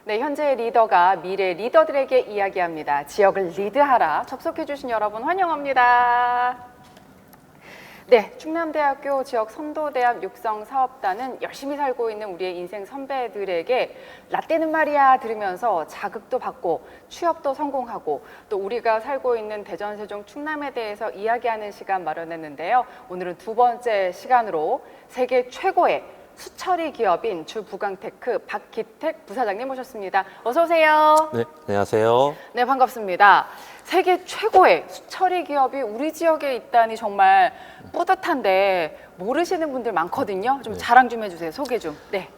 네, 현재 리더가 미래 리더들에게 이야기합니다. 지역을 리드하라. 접속해주신 여러분 환영합니다. 네, 충남대학교 지역 선도대학 육성사업단은 열심히 살고 있는 우리의 인생 선배들에게 라떼는 말이야 들으면서 자극도 받고 취업도 성공하고 또 우리가 살고 있는 대전, 세종, 충남에 대해서 이야기하는 시간 마련했는데요. 오늘은 두 번째 시간으로 세계 최고의 수처리 기업인 주부강테크 박기택 부사장님 모셨습니다. 어서 오세요. 네, 안녕하세요. 네, 반갑습니다. 세계 최고의 수처리 기업이 우리 지역에 있다니 정말 뿌듯한데 모르시는 분들 많거든요. 좀 자랑 좀 해주세요. 소개 좀. 네.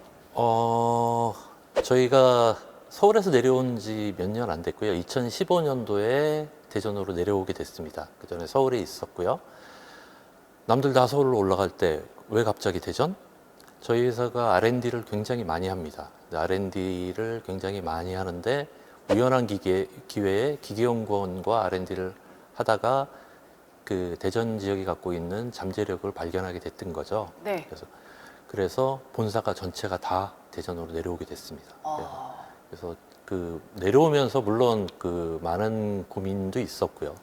저희가 서울에서 내려온 지 몇 년 안 됐고요. 2015년도에 대전으로 내려오게 됐습니다. 그 전에 서울에 있었고요. 남들 다 서울로 올라갈 때 왜 갑자기 대전? 저희 회사가 R&D를 굉장히 많이 합니다. R&D를 굉장히 많이 하는데 우연한 기회에 기계연구원과 R&D를 하다가 그 대전 지역이 갖고 있는 잠재력을 발견하게 됐던 거죠. 네. 그래서 본사가 전체가 다 대전으로 내려오게 됐습니다. 그래서 그 내려오면서 물론 그 많은 고민도 있었고요.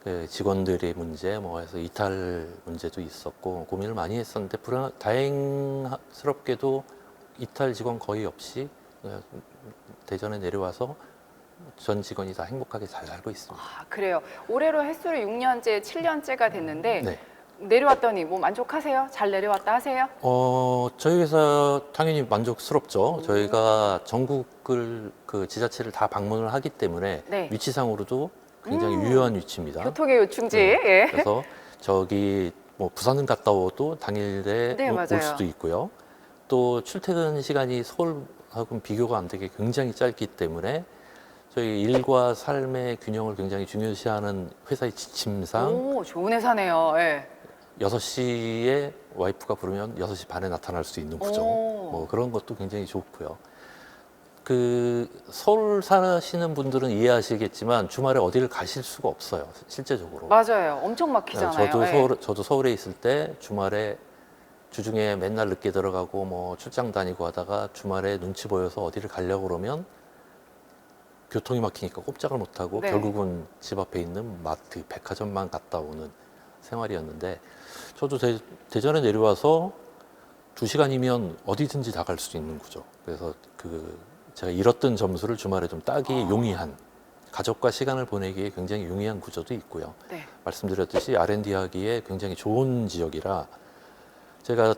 그 직원들의 문제, 뭐 해서 이탈 문제도 있었고 고민을 많이 했었는데 다행스럽게도 이탈 직원 거의 없이 대전에 내려와서 전 직원이 다 행복하게 잘 살고 있습니다. 아, 그래요. 올해로 횟수로 6년째, 7년째가 됐는데 네. 내려왔더니 뭐 만족하세요? 잘 내려왔다 하세요? 저희 회사 당연히 만족스럽죠. 저희가 전국을 그 지자체를 다 방문을 하기 때문에 네. 위치상으로도 굉장히 유효한 위치입니다. 교통의 요충지. 네. 예. 그래서 저기 뭐 부산은 갔다 오도 당일에 네, 올 맞아요. 수도 있고요. 또 출퇴근 시간이 서울하고는 비교가 안 되게 굉장히 짧기 때문에 저희 일과 삶의 균형을 굉장히 중요시하는 회사의 지침상 오, 좋은 회사네요. 예. 6시에 와이프가 부르면 6시 반에 나타날 수 있는 구조, 오. 뭐 그런 것도 굉장히 좋고요. 그 서울 사시는 분들은 이해하시겠지만 주말에 어디를 가실 수가 없어요, 실제적으로. 맞아요. 엄청 막히잖아요. 예. 저도 서울에 있을 때 주말에 주중에 맨날 늦게 들어가고 뭐 출장 다니고 하다가 주말에 눈치 보여서 어디를 가려고 그러면 교통이 막히니까 꼼짝을 못하고 네. 결국은 집 앞에 있는 마트, 백화점만 갔다 오는 생활이었는데 저도 대전에 내려와서 2시간이면 어디든지 다 갈 수 있는 구조. 그래서 제가 잃었던 점수를 주말에 좀 따기 용이한, 가족과 시간을 보내기에 굉장히 용이한 구조도 있고요. 네. 말씀드렸듯이 R&D 하기에 굉장히 좋은 지역이라 제가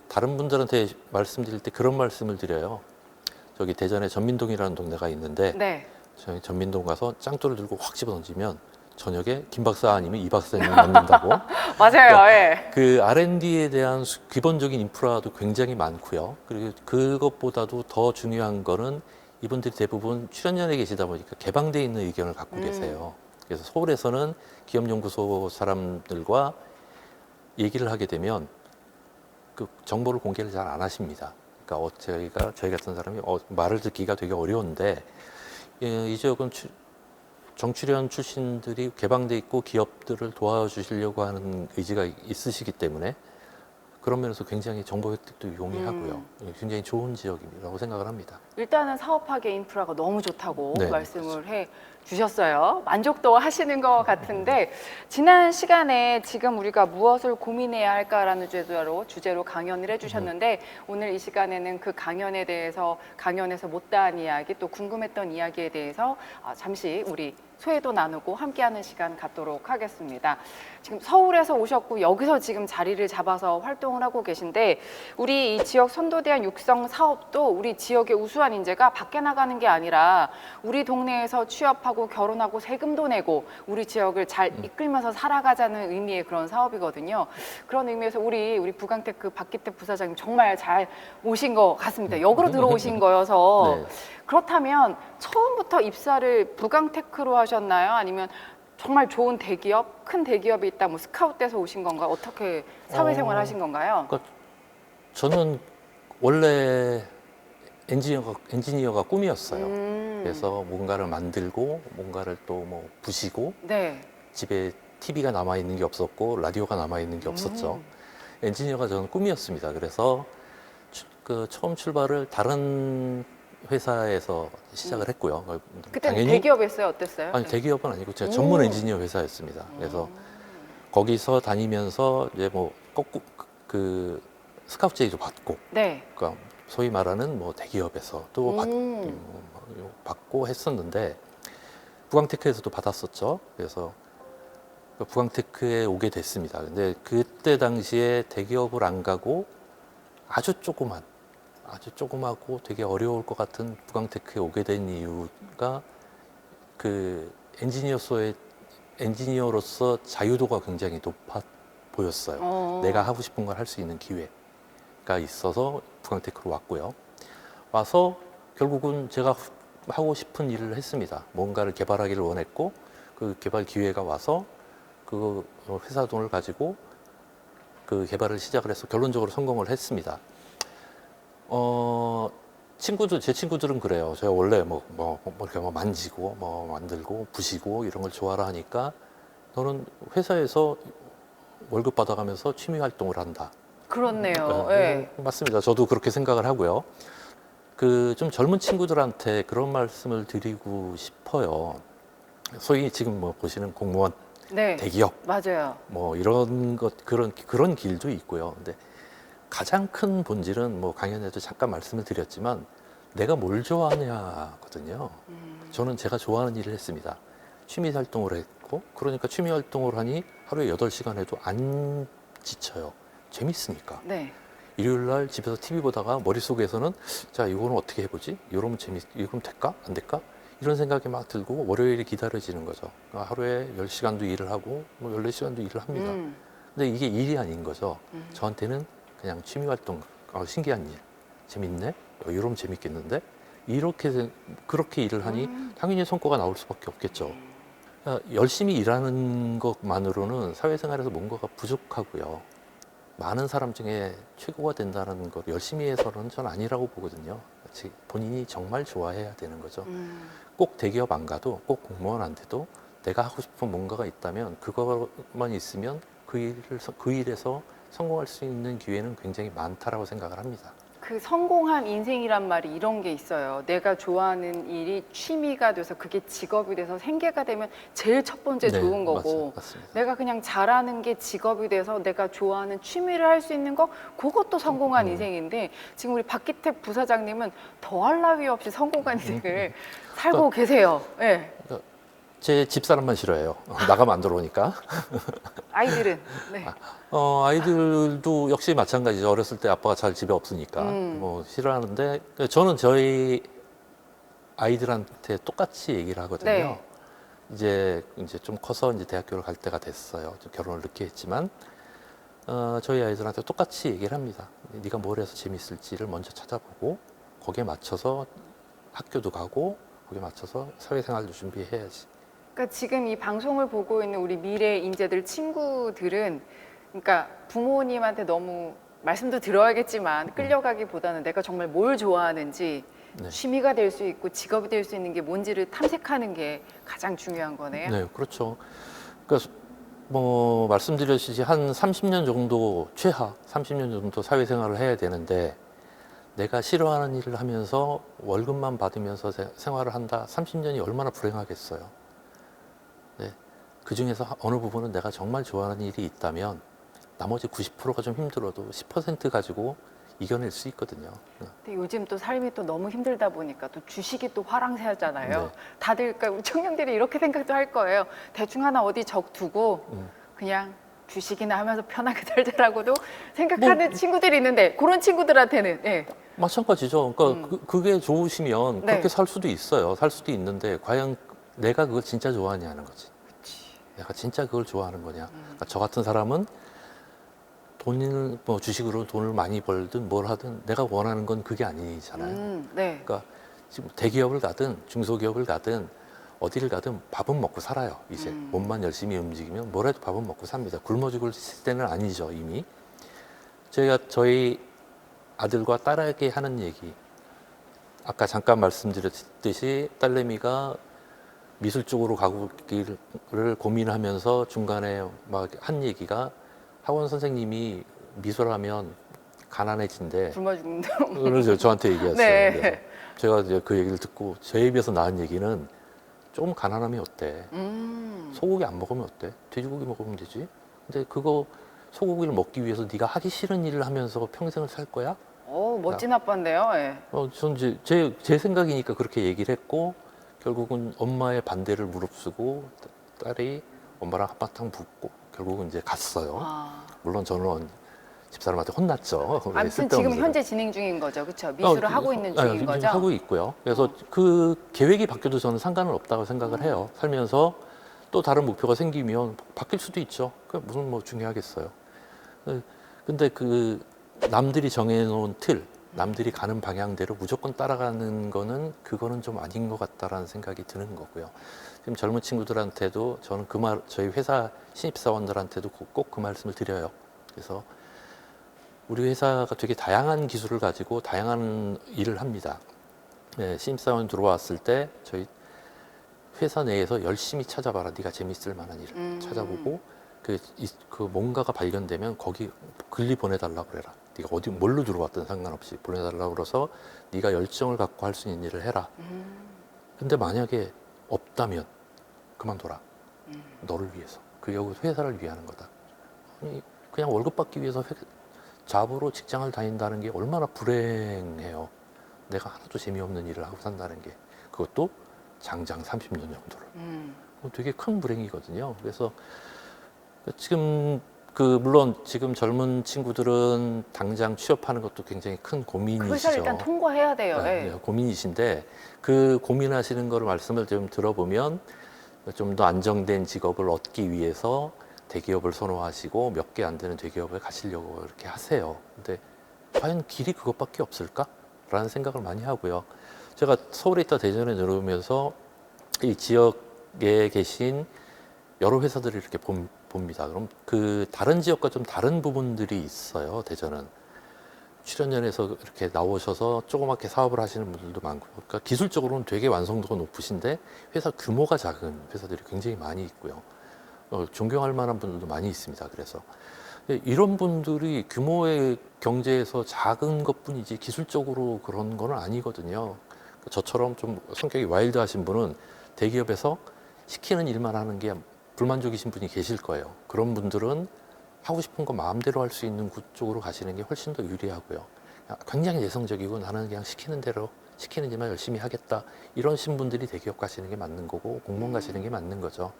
다른 분들한테 말씀드릴 때 그런 말씀을 드려요. 저기 대전에 전민동이라는 동네가 있는데 네. 저희 전민동 가서 짱돌을 들고 확 집어 던지면 저녁에 김 박사 아니면 이 박사님 만난다고. 맞아요. 예. 그 R&D에 대한 기본적인 인프라도 굉장히 많고요. 그리고 그것보다도 더 중요한 거는 이분들이 대부분 출연연에 계시다 보니까 개방돼 있는 의견을 갖고 계세요. 그래서 서울에서는 기업연구소 사람들과 얘기를 하게 되면 그 정보를 공개를 잘 안 하십니다. 그러니까 저희 같은 사람이 말을 듣기가 되게 어려운데 이 지역은 정출연 출신들이 개방돼 있고 기업들을 도와주시려고 하는 의지가 있으시기 때문에 그런 면에서 굉장히 정보 획득도 용이하고요. 굉장히 좋은 지역이라고 생각을 합니다. 일단은 사업하기에 인프라가 너무 좋다고 네, 말씀을 해 주셨어요. 만족도 하시는 것 같은데 지난 시간에 지금 우리가 무엇을 고민해야 할까라는 주제로 강연을 해주셨는데 오늘 이 시간에는 그 강연에 대해서 강연에서 못다한 이야기 또 궁금했던 이야기에 대해서 잠시 우리 소회도 나누고 함께하는 시간 갖도록 하겠습니다. 지금 서울에서 오셨고 여기서 지금 자리를 잡아서 활동을 하고 계신데 우리 이 지역 선도대학 육성 사업도 우리 지역의 우수한 인재가 밖에 나가는 게 아니라 우리 동네에서 취업하고 결혼하고 세금도 내고 우리 지역을 잘 이끌면서 살아가자는 의미의 그런 사업이거든요. 그런 의미에서 우리 부강테크 박기택 부사장님 정말 잘 오신 것 같습니다. 역으로 들어오신 거여서 네. 그렇다면 처음부터 입사를 부강테크로 하셨나요? 아니면 정말 좋은 대기업, 큰 대기업이 있다, 뭐 스카웃돼서 오신 건가? 어떻게 사회생활 하신 건가요? 그러니까 저는 원래 엔지니어가 꿈이었어요. 그래서 뭔가를 만들고 뭔가를 또 뭐 부시고 네. 집에 TV가 남아 있는 게 없었고 라디오가 남아 있는 게 없었죠. 엔지니어가 저는 꿈이었습니다. 그래서 처음 출발을 다른 회사에서 시작을 했고요. 그때는 당연히 대기업이었어요? 어땠어요? 아니 네. 대기업은 아니고 제가 전문 오. 엔지니어 회사였습니다. 그래서 거기서 다니면서 이제 뭐 꼭꼭 그 스카우트 제의도 받고, 네. 그러니까 소위 말하는 뭐 대기업에서 또 받고 했었는데 부강테크에서도 받았었죠. 그래서 그 부강테크에 오게 됐습니다. 근데 그때 당시에 대기업을 안 가고 아주 조그맣고 되게 어려울 것 같은 부강테크에 오게 된 이유가 그 엔지니어로서 자유도가 굉장히 높아 보였어요. 내가 하고 싶은 걸 할 수 있는 기회가 있어서 부강테크로 왔고요. 와서 결국은 제가 하고 싶은 일을 했습니다. 뭔가를 개발하기를 원했고 그 개발 기회가 와서 그 회사 돈을 가지고 그 개발을 시작을 해서 결론적으로 성공을 했습니다. 제 친구들은 그래요. 제가 원래 이렇게 만지고, 만들고, 부시고 이런 걸 좋아라 하니까 너는 회사에서 월급 받아가면서 취미 활동을 한다. 그렇네요. 네, 네. 맞습니다. 저도 그렇게 생각을 하고요. 그 좀 젊은 친구들한테 그런 말씀을 드리고 싶어요. 소위 지금 뭐 보시는 공무원, 네. 대기업, 맞아요. 뭐 이런 그런 길도 있고요. 근데 가장 큰 본질은 뭐 강연에도 잠깐 말씀을 드렸지만 내가 뭘 좋아하냐거든요. 저는 제가 좋아하는 일을 했습니다. 취미 활동을 했고, 그러니까 취미 활동을 하니 하루에 8시간 해도 안 지쳐요. 재밌으니까. 네. 일요일 날 집에서 TV 보다가 머릿속에서는 자, 이거는 어떻게 해보지? 이러면 이러면 될까? 안 될까? 이런 생각이 막 들고 월요일이 기다려지는 거죠. 그러니까 하루에 10시간도 일을 하고 뭐 14시간도 일을 합니다. 근데 이게 일이 아닌 거죠. 저한테는 그냥 취미 활동, 신기한 일, 재밌네? 이러면 재밌겠는데? 그렇게 일을 하니 당연히 성과가 나올 수밖에 없겠죠. 그러니까 열심히 일하는 것만으로는 사회생활에서 뭔가가 부족하고요. 많은 사람 중에 최고가 된다는 것 열심히 해서는 전 아니라고 보거든요. 본인이 정말 좋아해야 되는 거죠. 꼭 대기업 안 가도 꼭 공무원 안 돼도 내가 하고 싶은 뭔가가 있다면 그것만 있으면 그 일에서 성공할 수 있는 기회는 굉장히 많다라고 생각을 합니다. 그 성공한 인생이란 말이 이런 게 있어요. 내가 좋아하는 일이 취미가 돼서 그게 직업이 돼서 생계가 되면 제일 첫 번째 네, 좋은 거고, 맞습니다. 내가 그냥 잘하는 게 직업이 돼서 내가 좋아하는 취미를 할 수 있는 거, 그것도 성공한 인생인데, 지금 우리 박기택 부사장님은 더할 나위 없이 성공한 인생을 살고 계세요. 네. 제 집사람만 싫어해요. 나가면 안 들어오니까. 아이들은. 네. 아이들도 역시 마찬가지죠. 어렸을 때 아빠가 잘 집에 없으니까 뭐 싫어하는데 저는 저희 아이들한테 똑같이 얘기를 하거든요. 네. 이제 좀 커서 이제 대학교를 갈 때가 됐어요. 좀 결혼을 늦게 했지만 저희 아이들한테 똑같이 얘기를 합니다. 네가 뭘 해서 재밌을지를 먼저 찾아보고 거기에 맞춰서 학교도 가고 거기에 맞춰서 사회생활도 준비해야지. 그러니까 지금 이 방송을 보고 있는 우리 미래 인재들 친구들은, 그러니까 부모님한테 너무 말씀도 들어야겠지만 끌려가기보다는 내가 정말 뭘 좋아하는지, 네. 취미가 될 수 있고 직업이 될 수 있는 게 뭔지를 탐색하는 게 가장 중요한 거네요. 네, 그렇죠. 그러니까 뭐 말씀드렸듯이 한 30년 정도 최하 30년 정도 사회생활을 해야 되는데 내가 싫어하는 일을 하면서 월급만 받으면서 생활을 한다. 30년이 얼마나 불행하겠어요. 네, 그 중에서 어느 부분은 내가 정말 좋아하는 일이 있다면 나머지 90%가 좀 힘들어도 10% 가지고 이겨낼 수 있거든요. 근데 요즘 또 삶이 또 너무 힘들다 보니까 또 주식이 또 화랑새잖아요. 네. 다들, 그러니까 우리 청년들이 이렇게 생각도 할 거예요. 대충 하나 어디 적두고 그냥 주식이나 하면서 편하게 살자라고도 생각하는 친구들이 있는데, 그런 친구들한테는 마찬가지죠. 그러니까 그게 좋으시면 네. 그렇게 살 수도 있어요. 살 수도 있는데 과연 내가 그걸 진짜 좋아하냐는 거지. 내가 진짜 그걸 좋아하는 거냐. 그러니까 저 같은 사람은 돈을 뭐 주식으로 돈을 많이 벌든 뭘 하든 내가 원하는 건 그게 아니잖아요. 네. 그러니까 지금 대기업을 가든 중소기업을 가든 어디를 가든 밥은 먹고 살아요. 이제 몸만 열심히 움직이면 뭘 해도 밥은 먹고 삽니다. 굶어 죽을 때는 아니죠, 이미. 저희 아들과 딸에게 하는 얘기, 아까 잠깐 말씀드렸듯이 딸내미가 미술 쪽으로 가기를 고민하면서 중간에 막 한 얘기가, 학원 선생님이 미술하면 가난해진대. 굶어 죽는다. 그래서 저한테 얘기했어요. 네. 그래서 제가 이제 그 얘기를 듣고 제 입에서 나온 얘기는 조금 가난하면 어때? 소고기 안 먹으면 어때? 돼지고기 먹으면 되지. 근데 그거 소고기를 먹기 위해서 네가 하기 싫은 일을 하면서 평생을 살 거야? 멋진 아빠인데요. 예. 전 이제 제 생각이니까 그렇게 얘기를 했고 결국은 엄마의 반대를 무릅쓰고 딸이 엄마랑 한바탕 붙고 결국은 이제 갔어요. 아. 물론 저는 집사람한테 혼났죠. 왜 아무튼 쓸데없는 지금 소리. 현재 진행 중인 거죠, 그렇죠? 미술을 하고 있는 중인 지금 거죠. 하고 있고요. 그래서 그 계획이 바뀌어도 저는 상관은 없다고 생각을 해요. 살면서 또 다른 목표가 생기면 바뀔 수도 있죠. 그 무슨 뭐 중요하겠어요. 근데 그 남들이 정해놓은 틀, 남들이 가는 방향대로 무조건 따라가는 거는 그거는 좀 아닌 것 같다라는 생각이 드는 거고요. 지금 젊은 친구들한테도 저는 저희 회사 신입사원들한테도 꼭 그 말씀을 드려요. 그래서 우리 회사가 되게 다양한 기술을 가지고 다양한 일을 합니다. 네, 신입사원 들어왔을 때 저희 회사 내에서 열심히 찾아봐라. 네가 재밌을 만한 일을 찾아보고 그 뭔가가 발견되면 거기 글리 보내달라고 그래라. 네가 어디 뭘로 들어왔든 상관없이 보내달라고 그래서 네가 열정을 갖고 할 수 있는 일을 해라. 근데 만약에 없다면 그만둬라. 너를 위해서. 그게 회사를 위하는 거다. 아니, 그냥 월급 받기 위해서 잡으로 직장을 다닌다는 게 얼마나 불행해요. 내가 하나도 재미없는 일을 하고 산다는 게. 그것도 장장 30년 정도를. 되게 큰 불행이거든요. 그래서 지금 물론 지금 젊은 친구들은 당장 취업하는 것도 굉장히 큰 고민이시죠. 그것을 일단 통과해야 돼요. 네, 예. 고민이신데 그 고민하시는 거를 말씀을 좀 들어보면 좀 더 안정된 직업을 얻기 위해서 대기업을 선호하시고 몇 개 안 되는 대기업에 가시려고 이렇게 하세요. 근데 과연 길이 그것밖에 없을까? 라는 생각을 많이 하고요. 제가 서울에 있다 대전에 내려오면서 이 지역에 계신 여러 회사들을 이렇게 봅니다. 그럼 그 다른 지역과 좀 다른 부분들이 있어요. 대전은 출연연에서 이렇게 나오셔서 조그맣게 사업을 하시는 분들도 많고, 그러니까 기술적으로는 되게 완성도가 높으신데 회사 규모가 작은 회사들이 굉장히 많이 있고요. 존경할 만한 분들도 많이 있습니다. 그래서 이런 분들이 규모의 경제에서 작은 것뿐이지 기술적으로 그런 건 아니거든요. 저처럼 좀 성격이 와일드하신 분은 대기업에서 시키는 일만 하는 게 불만족이신 분이 계실 거예요. 그런 분들은 하고 싶은 거 마음대로 할 수 있는 곳 쪽으로 가시는 게 훨씬 더 유리하고요. 굉장히 내성적이고 나는 그냥 시키는 대로 시키는 일만 열심히 하겠다. 이런 신분들이 대기업 가시는 게 맞는 거고 공무원 가시는 게 맞는 거죠.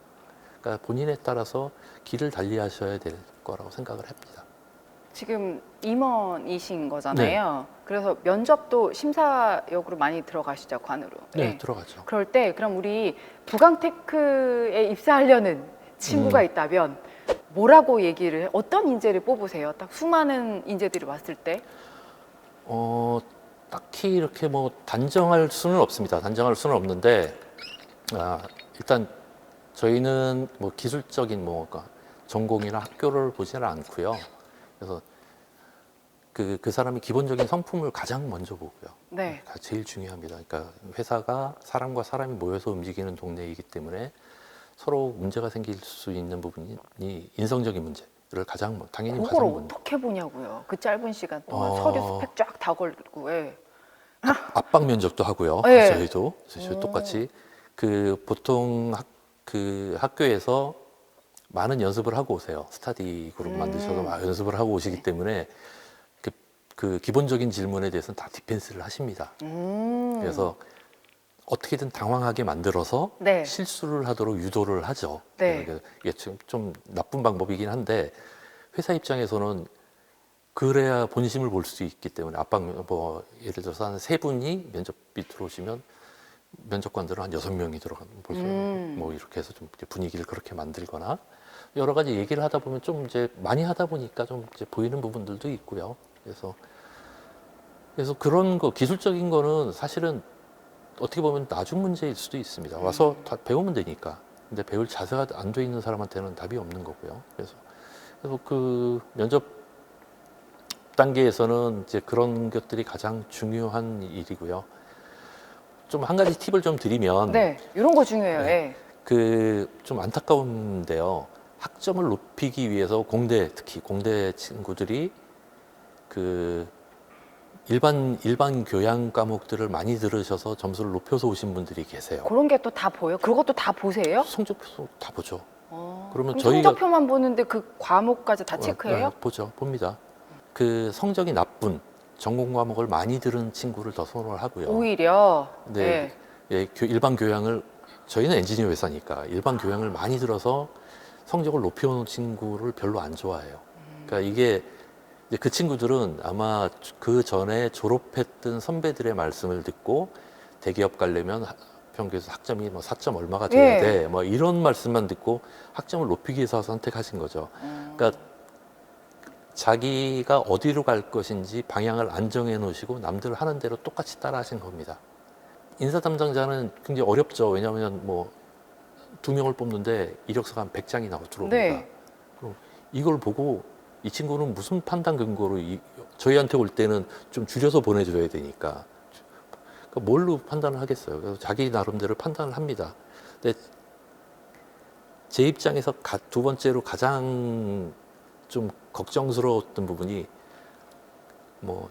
그러니까 본인에 따라서 길을 달리하셔야 될 거라고 생각을 합니다. 지금 임원이신 거잖아요. 그래서 면접도 심사역으로 많이 들어가시죠, 관으로. 네, 예. 들어가죠. 그럴 때 그럼 우리 부강테크에 입사하려는 친구가 있다면 뭐라고 얘기를 어떤 인재를 뽑으세요? 딱 수많은 인재들이 왔을 때. 딱히 이렇게 뭐 단정할 수는 없습니다. 단정할 수는 없는데 일단 저희는 뭐 기술적인 뭐 전공이나 학교를 보지는 않고요. 그래서 그 사람이 기본적인 성품을 가장 먼저 보고요. 네. 제일 중요합니다. 그러니까 회사가 사람과 사람이 모여서 움직이는 동네이기 때문에 서로 문제가 생길 수 있는 부분이 인성적인 문제를 당연히 그걸 가장 먼저. 어떻게 보냐고요. 그 짧은 시간 동안 서류 스펙 쫙 다 걸고. 예. 압박 면접도 하고요. 네. 저희도 똑같이 보통 학교에서 많은 연습을 하고 오세요. 스터디 그룹 만드셔서 막 연습을 하고 오시기 때문에 그 기본적인 질문에 대해서는 다 디펜스를 하십니다. 그래서 어떻게든 당황하게 만들어서 네. 실수를 하도록 유도를 하죠. 네. 그러니까 이게 좀 나쁜 방법이긴 한데 회사 입장에서는 그래야 본심을 볼 수 있기 때문에 예를 들어서 한 3분이 면접이 들어오시면 면접관들은 한 6명이 들어가는 벌써 뭐 이렇게 해서 좀 이제 분위기를 그렇게 만들거나 여러 가지 얘기를 하다 보면 좀 이제 많이 하다 보니까 좀 이제 보이는 부분들도 있고요. 그래서 그런 거 기술적인 거는 사실은 어떻게 보면 나중 문제일 수도 있습니다. 와서 다 배우면 되니까. 근데 배울 자세가 안 돼 있는 사람한테는 답이 없는 거고요. 그래서 그 면접 단계에서는 이제 그런 것들이 가장 중요한 일이고요. 좀 한 가지 팁을 좀 드리면 네. 이런 거 중요해요. 네. 예. 좀 안타까운데요. 학점을 높이기 위해서 특히 공대 친구들이 그 일반 교양 과목들을 많이 들으셔서 점수를 높여서 오신 분들이 계세요. 그런 게 또 다 보여? 그것도 다 보세요? 성적표 다 보죠. 그럼 그러면 저희가 성적표만 보는데 그 과목까지 다 체크해요? 보죠, 봅니다. 그 성적이 나쁜 전공 과목을 많이 들은 친구를 더 선호를 하고요. 오히려. 네, 예, 일반 교양을 저희는 엔지니어 회사니까 일반 교양을 많이 들어서 성적을 높여오는 친구를 별로 안 좋아해요. 그러니까 이게 이제 그 친구들은 아마 그 전에 졸업했던 선배들의 말씀을 듣고 대기업 가려면 평균에서 학점이 뭐 4점 얼마가 돼야 돼, 뭐 이런 말씀만 듣고 학점을 높이기 위해서 선택하신 거죠. 그러니까 자기가 어디로 갈 것인지 방향을 안 정해 놓으시고 남들 하는 대로 똑같이 따라 하신 겁니다. 인사 담당자는 굉장히 어렵죠. 왜냐하면 뭐 2명을 뽑는데 이력서가 한 100장이 나와 들어옵니다. 네. 그럼 이걸 보고 이 친구는 무슨 판단 근거로 저희한테 올 때는 좀 줄여서 보내줘야 되니까 그러니까 뭘로 판단을 하겠어요. 그래서 자기 나름대로 판단을 합니다. 근데 제 입장에서 두 번째로 가장 좀 걱정스러웠던 부분이 뭐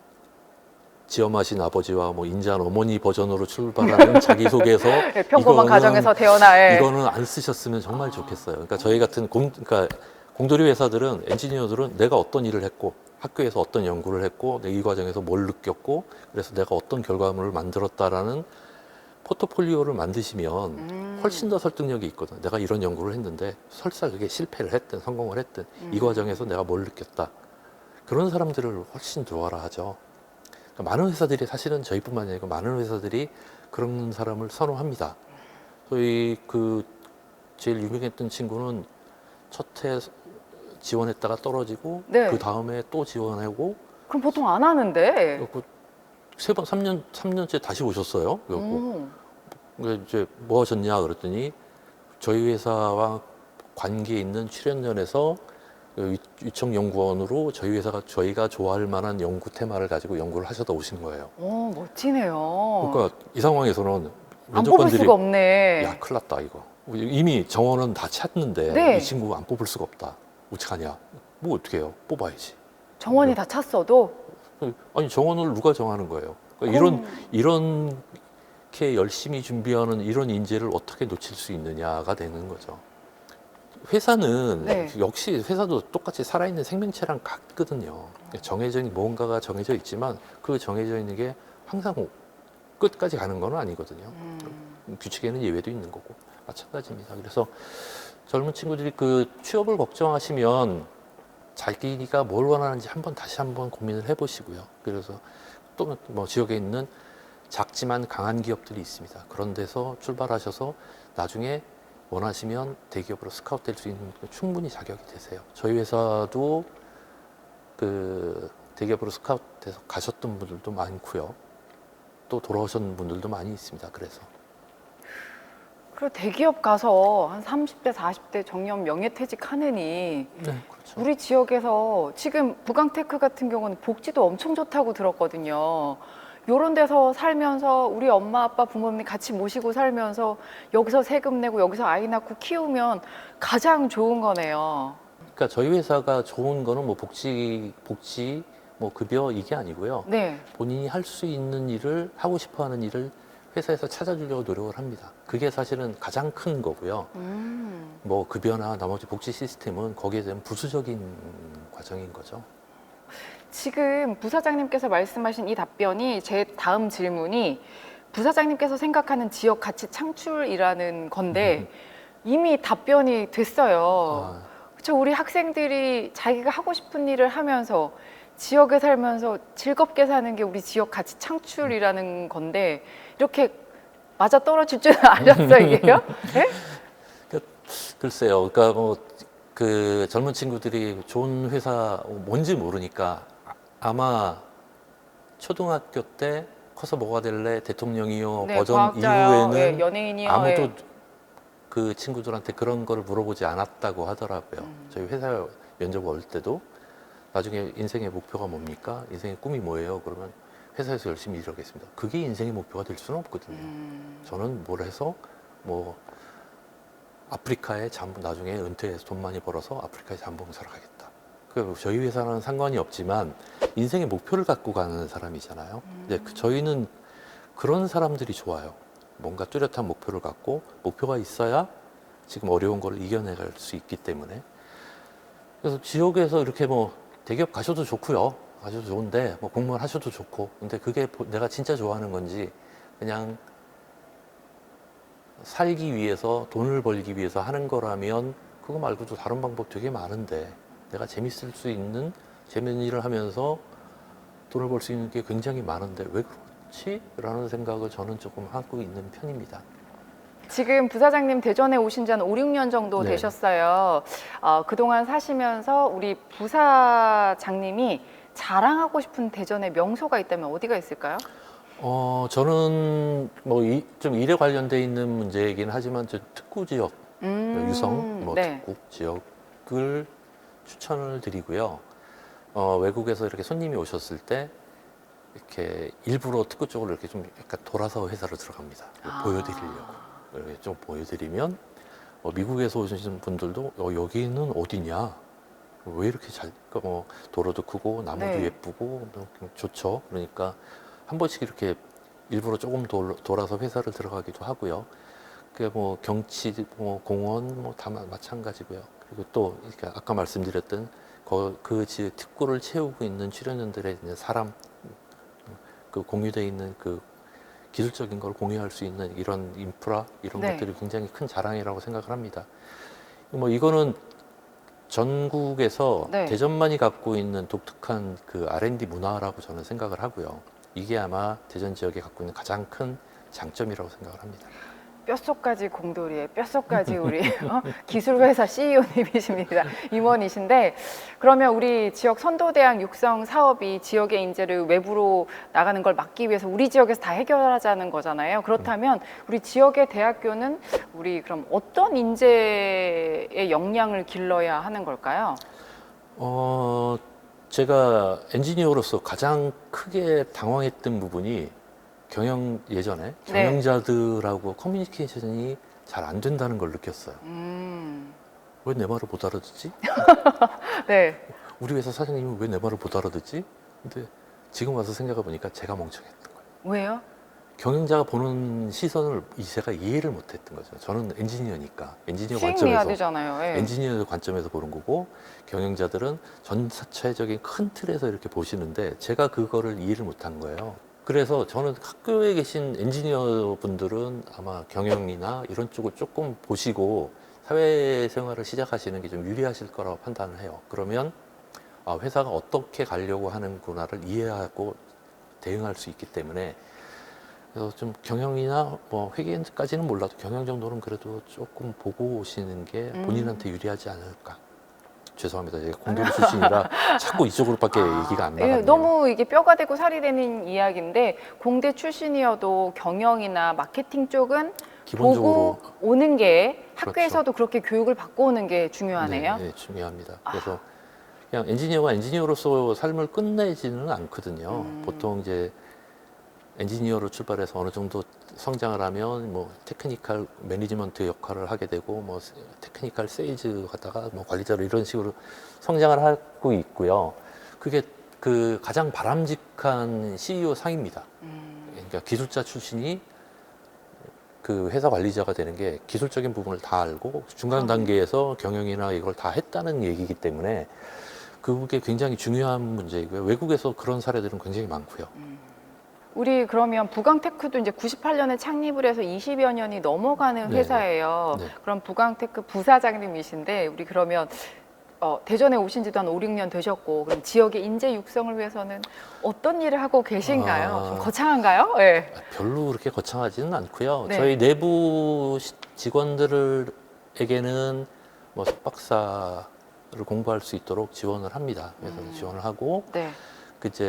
지엄하신 아버지와 뭐 인자한 어머니 버전으로 출발하는 자기소개서 평범한 가정에서 태어나. 이거는 안 쓰셨으면 정말 좋겠어요. 그러니까 저희 같은 그러니까 공돌이 회사들은 엔지니어들은 내가 어떤 일을 했고 학교에서 어떤 연구를 했고 이 과정에서 뭘 느꼈고 그래서 내가 어떤 결과물을 만들었다라는 포트폴리오를 만드시면 훨씬 더 설득력이 있거든. 내가 이런 연구를 했는데 설사 그게 실패를 했든 성공을 했든 이 과정에서 내가 뭘 느꼈다. 그런 사람들을 훨씬 좋아라 하죠. 그러니까 많은 회사들이 사실은 저희뿐만 아니고 많은 회사들이 그런 사람을 선호합니다. 저희 그 제일 유명했던 친구는 첫 해 지원했다가 떨어지고 네. 그 다음에 또 지원하고 그럼 보통 안 하는데. 그래갖고 세 번 3년째 다시 오셨어요. 그래갖고 이제 뭐 하셨냐 그랬더니 저희 회사와 관계 있는 출연연에서 위청연구원으로 저희 회사가 저희가 좋아할 만한 연구 테마를 가지고 연구를 하셔다 오신 거예요. 오, 멋지네요. 그러니까 이 상황에서는 안 뽑을 수가 없네. 야, 큰일 났다 이거. 이미 정원은 다 찼는데 네. 이 친구 안 뽑을 수가 없다. 어떡하냐? 뭐 어떻게 해요? 뽑아야지. 정원이 다 찼어도. 아니 정원을 누가 정하는 거예요? 그러니까 이렇게 열심히 준비하는 이런 인재를 어떻게 놓칠 수 있느냐가 되는 거죠. 회사는 네. 역시 회사도 똑같이 살아있는 생명체랑 같거든요. 뭔가가 정해져 있지만 그 정해져 있는 게 항상 끝까지 가는 건 아니거든요. 규칙에는 예외도 있는 거고 마찬가지입니다. 그래서 젊은 친구들이 그 취업을 걱정하시면 자기가 뭘 원하는지 다시 한번 고민을 해보시고요. 그래서 또 뭐 지역에 있는 작지만 강한 기업들이 있습니다. 그런 데서 출발하셔서 나중에 원하시면 대기업으로 스카우트 될 수 있는 충분히 자격이 되세요. 저희 회사도 그 대기업으로 스카우트돼서 가셨던 분들도 많고요. 또 돌아오신 분들도 많이 있습니다. 그래서 그리고 대기업 가서 한 30대, 40대 정년 명예퇴직 하느니 네, 그렇죠. 우리 지역에서 지금 부강테크 같은 경우는 복지도 엄청 좋다고 들었거든요. 요런 데서 살면서 우리 엄마, 아빠, 부모님 같이 모시고 살면서 여기서 세금 내고 여기서 아이 낳고 키우면 가장 좋은 거네요. 그러니까 저희 회사가 좋은 거는 뭐 복지 뭐 급여 이게 아니고요. 네. 본인이 할 수 있는 일을 하고 싶어 하는 일을 회사에서 찾아주려고 노력을 합니다. 그게 사실은 가장 큰 거고요. 뭐 급여나 나머지 복지 시스템은 거기에 대한 부수적인 과정인 거죠. 지금 부사장님께서 말씀하신 이 답변이 제 다음 질문이 부사장님께서 생각하는 지역 가치 창출이라는 건데 이미 답변이 됐어요. 그렇죠. 우리 학생들이 자기가 하고 싶은 일을 하면서 지역에 살면서 즐겁게 사는 게 우리 지역 가치 창출이라는 건데 이렇게 맞아 떨어질 줄은 알았어요, 이게요? 네? 글쎄요. 그러니까 뭐 그 젊은 친구들이 좋은 회사 뭔지 모르니까 아마 초등학교 때 커서 뭐가 될래 대통령이요 네, 버전 과학자요, 이후에는 예, 연예인이요. 아무도 예. 그 친구들한테 그런 거를 물어보지 않았다고 하더라고요. 저희 회사 면접 올 때도 나중에 인생의 목표가 뭡니까? 인생의 꿈이 뭐예요? 그러면 회사에서 열심히 일하겠습니다. 그게 인생의 목표가 될 수는 없거든요. 저는 뭘 해서 뭐 아프리카에 나중에 은퇴해서 돈 많이 벌어서 아프리카에 자원봉사를 가겠다. 저희 회사는 상관이 없지만 인생의 목표를 갖고 가는 사람이잖아요. 이제 저희는 그런 사람들이 좋아요. 뭔가 뚜렷한 목표를 갖고 목표가 있어야 지금 어려운 걸 이겨내갈 수 있기 때문에. 그래서 지역에서 이렇게 뭐 대기업 가셔도 좋고요. 가셔도 좋은데 뭐 공무원 하셔도 좋고. 근데 그게 내가 진짜 좋아하는 건지 그냥 살기 위해서 돈을 벌기 위해서 하는 거라면 그거 말고도 다른 방법 되게 많은데 내가 재밌을 수 있는 재밌는 일을 하면서 돈을 벌 수 있는 게 굉장히 많은데 왜 그렇지? 라는 생각을 저는 조금 하고 있는 편입니다. 지금 부사장님 대전에 오신 지 한 5, 6년 정도 네. 되셨어요. 그동안 사시면서 우리 부사장님이 자랑하고 싶은 대전의 명소가 있다면 어디가 있을까요? 저는 뭐 좀 일에 관련돼 있는 문제이긴 하지만 저 특구 지역, 유성, 뭐 네. 특구 지역을 추천을 드리고요. 외국에서 이렇게 손님이 오셨을 때 이렇게 일부러 특구 쪽으로 이렇게 좀 약간 돌아서 회사로 들어갑니다. 보여드리려고. 이렇게 좀 보여드리면 미국에서 오신 분들도 여기는 어디냐? 왜 이렇게 그러니까 뭐 도로도 크고 나무도 네. 예쁘고 좋죠. 그러니까 한 번씩 이렇게 일부러 조금 돌아서 회사를 들어가기도 하고요. 그 뭐 경치, 뭐 공원 뭐 다 마찬가지고요. 그리고 또 이렇게 아까 말씀드렸던 그 지역 특구를 채우고 있는 출연진들의 이제 사람 그 공유되어 있는 그 기술적인 걸 공유할 수 있는 이런 인프라 이런 네. 것들이 굉장히 큰 자랑이라고 생각을 합니다. 뭐 이거는 전국에서 네. 대전만이 갖고 있는 독특한 그 R&D 문화라고 저는 생각을 하고요. 이게 아마 대전 지역에 갖고 있는 가장 큰 장점이라고 생각을 합니다. 뼛속까지 공돌이에 뼛속까지 우리 기술회사 CEO님이십니다. 임원이신데 그러면 우리 지역 선도대학 육성 사업이 지역의 인재를 외부로 나가는 걸 막기 위해서 우리 지역에서 다 해결하자는 거잖아요. 그렇다면 우리 지역의 대학교는 우리 그럼 어떤 인재의 역량을 길러야 하는 걸까요? 제가 엔지니어로서 가장 크게 당황했던 부분이 예전에 네. 경영자들하고 커뮤니케이션이 잘 안 된다는 걸 느꼈어요. 왜 내 말을 못 알아듣지? 네. 우리 회사 사장님은 왜 내 말을 못 알아듣지? 근데 지금 와서 생각해 보니까 제가 멍청했던 거예요. 왜요? 경영자가 보는 시선을 제가 이해를 못했던 거죠. 저는 엔지니어니까 엔지니어 수익내야 관점에서 되잖아요. 예. 엔지니어 관점에서 보는 거고 경영자들은 전사체적인 큰 틀에서 이렇게 보시는데 제가 그거를 이해를 못한 거예요. 그래서 저는 학교에 계신 엔지니어 분들은 아마 경영이나 이런 쪽을 조금 보시고 사회생활을 시작하시는 게 좀 유리하실 거라고 판단을 해요. 그러면 회사가 어떻게 가려고 하는구나를 이해하고 대응할 수 있기 때문에 그래서 좀 경영이나 뭐 회계까지는 몰라도 경영 정도는 그래도 조금 보고 오시는 게 본인한테 유리하지 않을까. 죄송합니다. 제가 공대리 출신이라 자꾸 이쪽으로밖에 얘기가 안 나가네요. 너무 이게 뼈가 되고 살이 되는 이야기인데 공대 출신이어도 경영이나 마케팅 쪽은 기본적으로 보고 오는 게 그렇죠. 학교에서도 그렇게 교육을 받고 오는 게 중요하네요. 네, 중요합니다. 그래서 그냥 엔지니어가 엔지니어로서 삶을 끝내지는 않거든요. 보통 이제 엔지니어로 출발해서 어느 정도 성장을 하면 뭐 테크니컬 매니지먼트 역할을 하게 되고 뭐 테크니컬 세일즈 하다가 뭐 관리자로 이런 식으로 성장을 하고 있고요. 그게 그 가장 바람직한 CEO 상입니다. 그러니까 기술자 출신이 그 회사 관리자가 되는 게 기술적인 부분을 다 알고 중간 단계에서 경영이나 이걸 다 했다는 얘기이기 때문에 그게 굉장히 중요한 문제이고요. 외국에서 그런 사례들은 굉장히 많고요. 우리 그러면 부강테크도 이제 98년에 창립을 해서 20여 년이 넘어가는 네, 회사예요. 네. 그럼 부강테크 부사장님이신데 우리 그러면 대전에 오신 지도 한 5, 6년 되셨고 그럼 지역의 인재 육성을 위해서는 어떤 일을 하고 계신가요? 좀 거창한가요? 네. 별로 그렇게 거창하지는 않고요. 네. 저희 내부 직원들에게는 뭐 석박사를 공부할 수 있도록 지원을 합니다. 그래서 지원을 하고 네.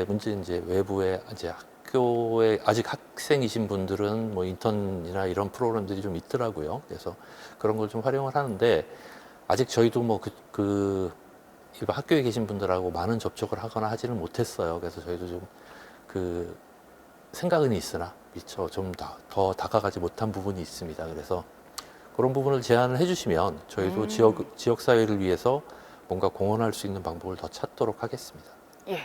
문제 외부에 이제 학교에 아직 학생이신 분들은 뭐 인턴이나 이런 프로그램들이 좀 있더라고요. 그래서 그런 걸 좀 활용을 하는데 아직 저희도 뭐 일반 학교에 계신 분들하고 많은 접촉을 하거나 하지는 못했어요. 그래서 저희도 좀 그 생각은 있으나 미처 좀 더 다가가지 못한 부분이 있습니다. 그래서 그런 부분을 제안을 해주시면 저희도 지역 사회를 위해서 뭔가 공헌할 수 있는 방법을 더 찾도록 하겠습니다. 예.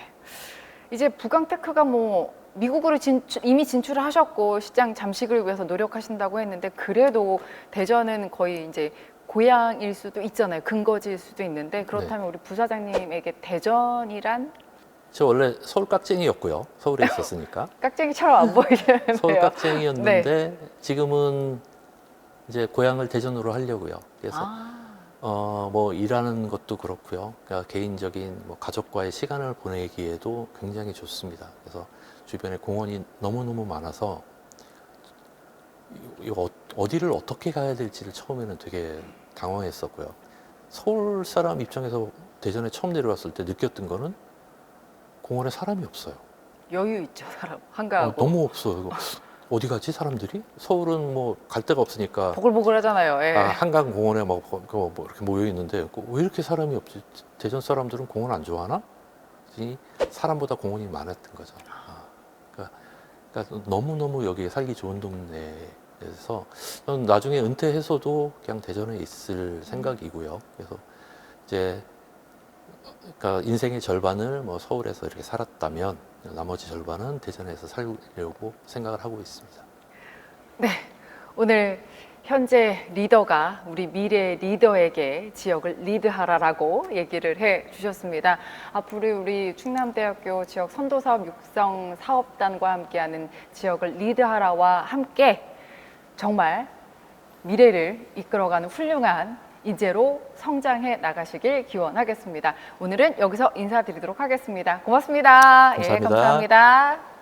이제 부강테크가 뭐 미국으로 이미 진출을 하셨고 시장 잠식을 위해서 노력하신다고 했는데 그래도 대전은 거의 이제 고향일 수도 있잖아요. 근거지일 수도 있는데 그렇다면 우리 부사장님에게 대전이란 저 원래 서울 깍쟁이였고요. 서울에 있었으니까. 깍쟁이처럼 안 보이시는데요. 서울 깍쟁이였는데 지금은 이제 고향을 대전으로 하려고요. 그래서 뭐 일하는 것도 그렇고요. 그러니까 개인적인 뭐 가족과의 시간을 보내기에도 굉장히 좋습니다. 그래서 주변에 공원이 너무너무 많아서 이거 어디를 어떻게 가야 될지를 처음에는 되게 당황했었고요. 서울 사람 입장에서 대전에 처음 내려왔을 때 느꼈던 거는 공원에 사람이 없어요. 여유 있죠, 사람 한가하고. 너무 없어요. 이거 어디 가지 사람들이? 서울은 뭐 갈 데가 없으니까 보글보글하잖아요. 예. 한강 공원에 뭐 이렇게 모여 있는데 왜 이렇게 사람이 없지? 대전 사람들은 공원 안 좋아하나? 그랬더니 사람보다 공원이 많았던 거죠. 그러니까 너무너무 여기에 살기 좋은 동네에서 저는 나중에 은퇴해서도 그냥 대전에 있을 생각이고요. 그래서 이제 그러니까 인생의 절반을 뭐 서울에서 이렇게 살았다면 나머지 절반은 대전에서 살려고 생각을 하고 있습니다. 네, 오늘 현재 리더가 우리 미래 리더에게 지역을 리드하라라고 얘기를 해 주셨습니다. 앞으로 우리 충남대학교 지역 선도사업 육성 사업단과 함께하는 지역을 리드하라와 함께 정말 미래를 이끌어가는 훌륭한 인재로 성장해 나가시길 기원하겠습니다. 오늘은 여기서 인사드리도록 하겠습니다. 고맙습니다. 감사합니다. 예, 감사합니다.